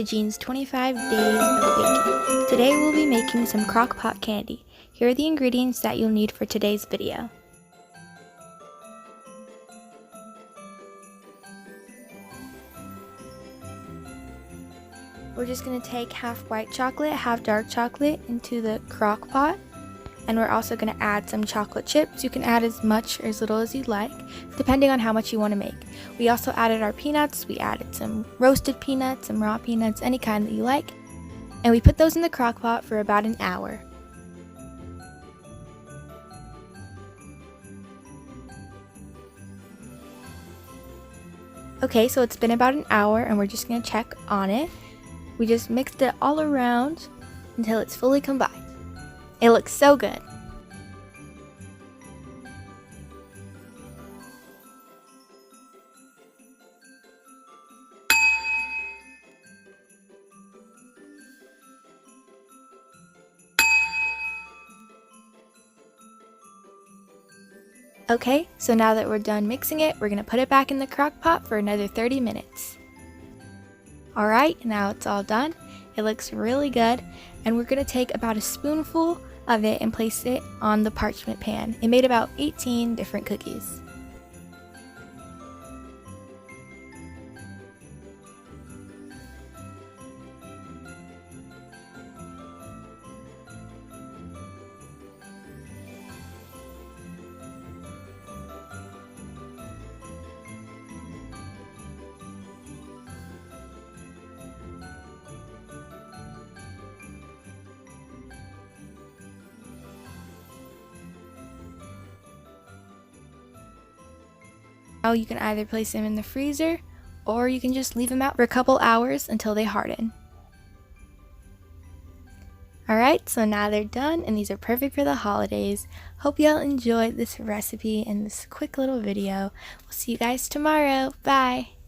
to Jean's 25 days of baking. Today we'll be making some crock pot candy. Here are the ingredients that you'll need for today's video. We're just going to take half white chocolate, half dark chocolate into the crock pot. And we're also going to add some chocolate chips. You can add as much or as little as you'd like, depending on how much you want to make. We also added our peanuts. We added some roasted peanuts, some raw peanuts, any kind that you like. And we put those in the crock pot for about an hour. Okay, so it's been about an hour and we're just going to check on it. We just mixed it all around until it's fully combined. It looks so good. Okay, so now that we're done mixing it, we're going to put it back in the crock pot for another 30 minutes. Alright, now it's all done. It looks really good, and we're going to take about a spoonful of it and place it on the parchment pan. It made about 18 different cookies. Now you can either place them in the freezer or you can just leave them out for a couple hours until they harden. Alright, so now they're done and these are perfect for the holidays. Hope y'all enjoyed this recipe and this quick little video. We'll see you guys tomorrow. Bye!